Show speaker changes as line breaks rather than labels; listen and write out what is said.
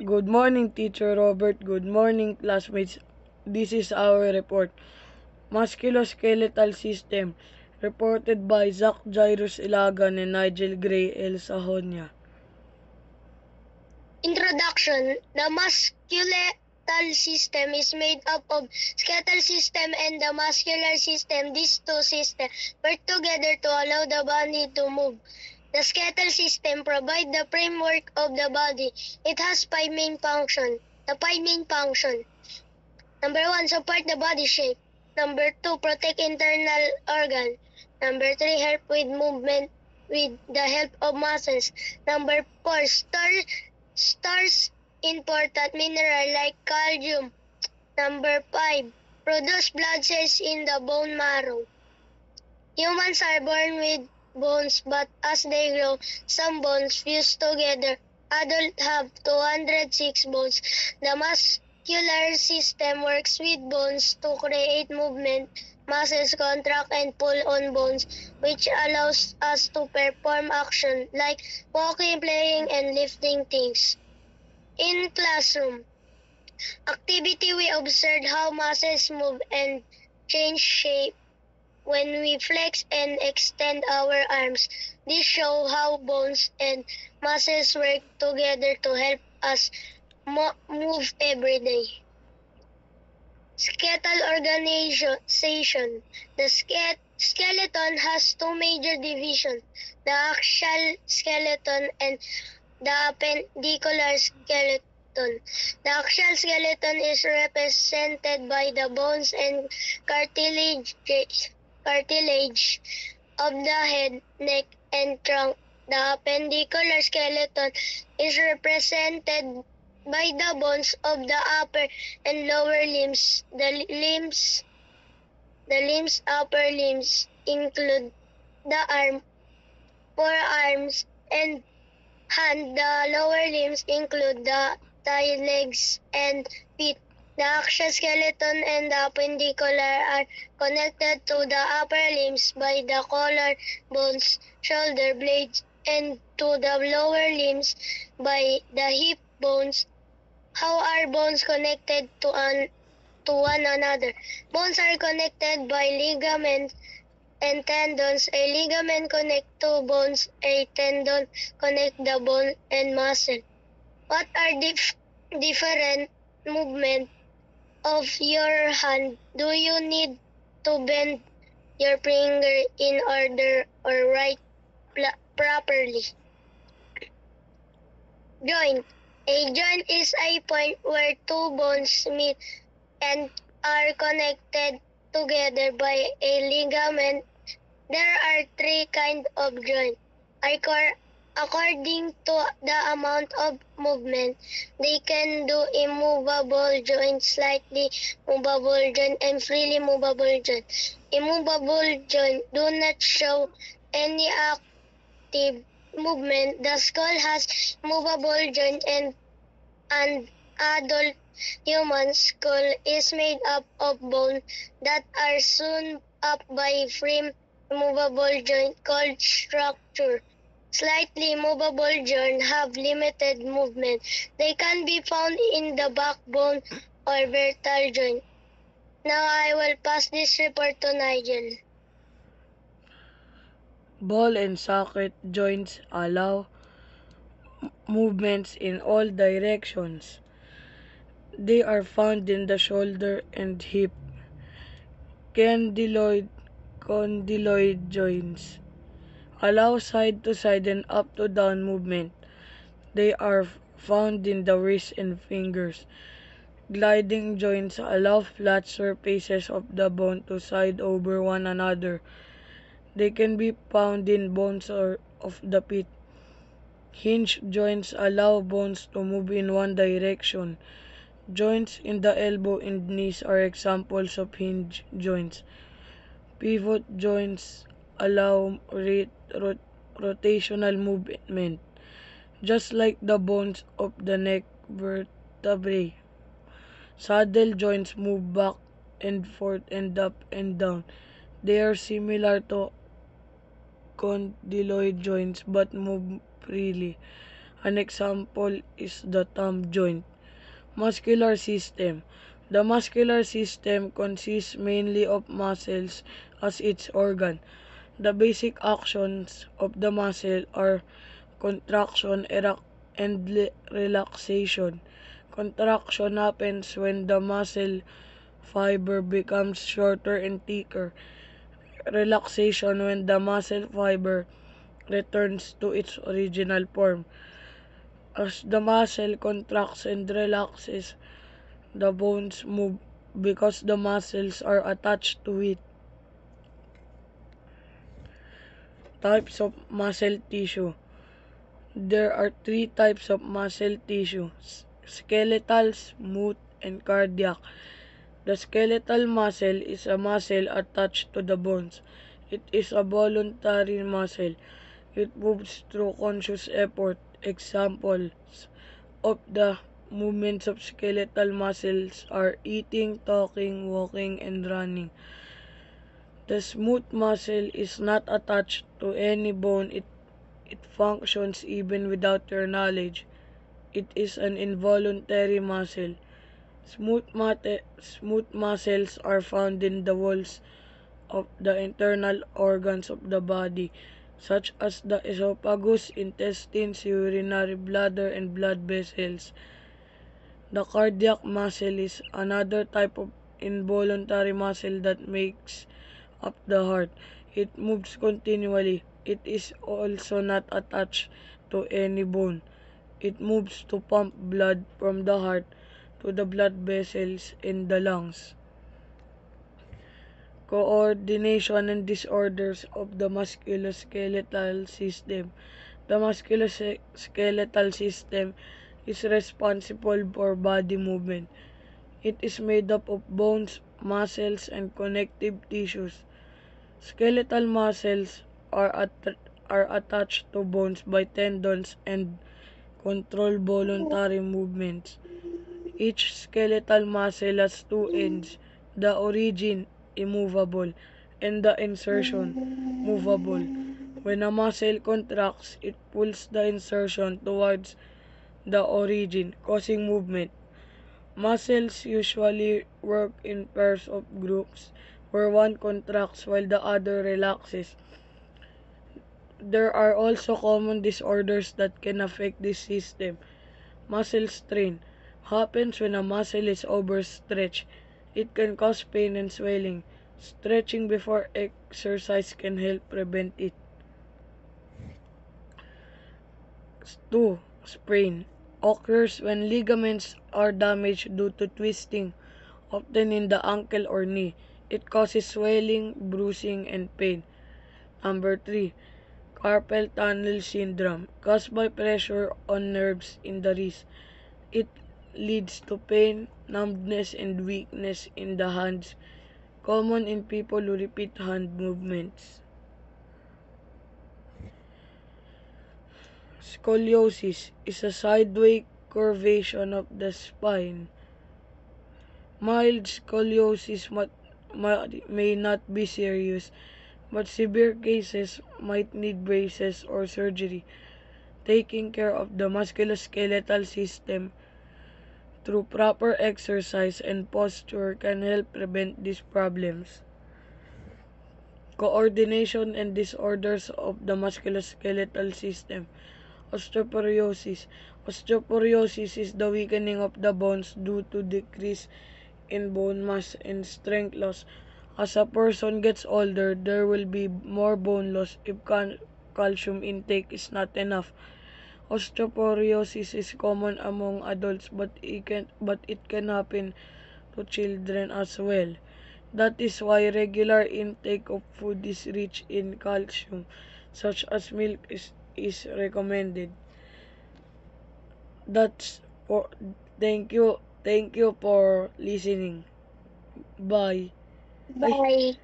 Good morning, Teacher Robert. Good morning, classmates. This is our report. Musculoskeletal System, reported by Zach Jairus Ilagan and Nigel Gray El Sahonia.
Introduction. The musculoskeletal system is made up of skeletal system and the muscular system. These two systems work together to allow the body to move. The skeletal system provides the framework of the body. It has five main functions. The five main functions. Number 1, support the body shape. Number 2, protect internal organ. Number 3, help with movement with the help of muscles. Number 4, stores important mineral like calcium. Number 5, produce blood cells in the bone marrow. Humans are born with bones, but as they grow, some bones fuse together. Adults have 206 bones. The muscular system works with bones to create movement. Muscles contract and pull on bones, which allows us to perform action like walking, playing, and lifting things. In classroom activity, we observed how muscles move and change shape when we flex and extend our arms. This shows how bones and muscles work together to help us move every day. Skeletal organization. The skeleton has two major divisions, the axial skeleton and the appendicular skeleton. The axial skeleton is represented by the bones and cartilage of the head, neck, and trunk. The appendicular skeleton is represented by the bones of the upper and lower limbs. The upper limbs include the forearms, and hand. The lower limbs include the thigh, legs, and feet. The axial skeleton and the appendicular are connected to the upper limbs by the collar bones, shoulder blades, and to the lower limbs by the hip bones. How are bones connected to one another? Bones are connected by ligaments and tendons. A ligament connect two bones. A tendon connect the bone and muscle. What are different movement of your hand? Do you need to bend your finger in order or write properly? Joint. A joint is a point where two bones meet and are connected together by a ligament. There are three kinds of joints. According to the amount of movement, they can do immovable joint, slightly movable joint, and freely movable joint. Immovable joint do not show any active movement. The skull has movable joint, and an adult human skull is made up of bones that are sewn up by firm movable joint called structure. Slightly movable joints have limited movement. They can be found in the backbone or vertebral joint. Now I will pass this report to Nigel.
Ball and socket joints allow movements in all directions. They are found in the shoulder and hip. Condyloid joints allow side-to-side and up-to-down movement. They are found in the wrist and fingers. Gliding joints allow flat surfaces of the bone to slide over one another. They can be found in bones of the feet. Hinge joints allow bones to move in one direction. Joints in the elbow and knees are examples of hinge joints. Pivot joints allow rotational movement, just like the bones of the neck vertebrae. Saddle joints move back and forth and up and down. They are similar to condyloid joints but move freely. An example is the thumb joint. Muscular system. The muscular system consists mainly of muscles as its organ. The basic actions of the muscle are contraction and relaxation. Contraction happens when the muscle fiber becomes shorter and thicker. Relaxation when the muscle fiber returns to its original form. As the muscle contracts and relaxes, the bones move because the muscles are attached to it. Types of muscle tissue. There are three types of muscle tissue: skeletal, smooth, and cardiac. The skeletal muscle is a muscle attached to the bones. It is a voluntary muscle. It moves through conscious effort. Examples of the movements of skeletal muscles are eating, talking, walking, and running. The smooth muscle is not attached to any bone. It functions even without your knowledge. It is an involuntary muscle. Smooth muscles are found in the walls of the internal organs of the body, such as the esophagus, intestines, urinary bladder, and blood vessels. The cardiac muscle is another type of involuntary muscle that makes up the heart. It moves continually. It is also not attached to any bone. It moves to pump blood from the heart to the blood vessels in the lungs. Coordination and disorders of the musculoskeletal system. The musculoskeletal system is responsible for body movement. It is made up of bones, muscles, and connective tissues. Skeletal muscles are attached to bones by tendons and control voluntary movements. Each skeletal muscle has two ends, the origin immovable and the insertion movable. When a muscle contracts, it pulls the insertion towards the origin, causing movement. Muscles usually work in pairs of groups where one contracts while the other relaxes. There are also common disorders that can affect this system. Muscle strain happens when a muscle is overstretched. It can cause pain and swelling. Stretching before exercise can help prevent it. 2. Sprain occurs when ligaments are damaged due to twisting, often in the ankle or knee. It causes swelling, bruising, and pain. Number 3. Carpal tunnel syndrome, caused by pressure on nerves in the wrist. It leads to pain, numbness, and weakness in the hands, common in people who repeat hand movements. Scoliosis is a sideways curvation of the spine. Mild scoliosis may not be serious, but severe cases might need braces or surgery. Taking care of the musculoskeletal system through proper exercise and posture can help prevent these problems. Coordination and disorders of the musculoskeletal system. Osteoporosis. Osteoporosis is the weakening of the bones due to decrease in bone mass and strength loss. As a person gets older, there will be more bone loss if calcium intake is not enough. Osteoporosis is common among adults, but it can happen to children as well. That is why regular intake of food is rich in calcium, such as milk is recommended. That's for thank you for listening. Bye. Ay,
Bye.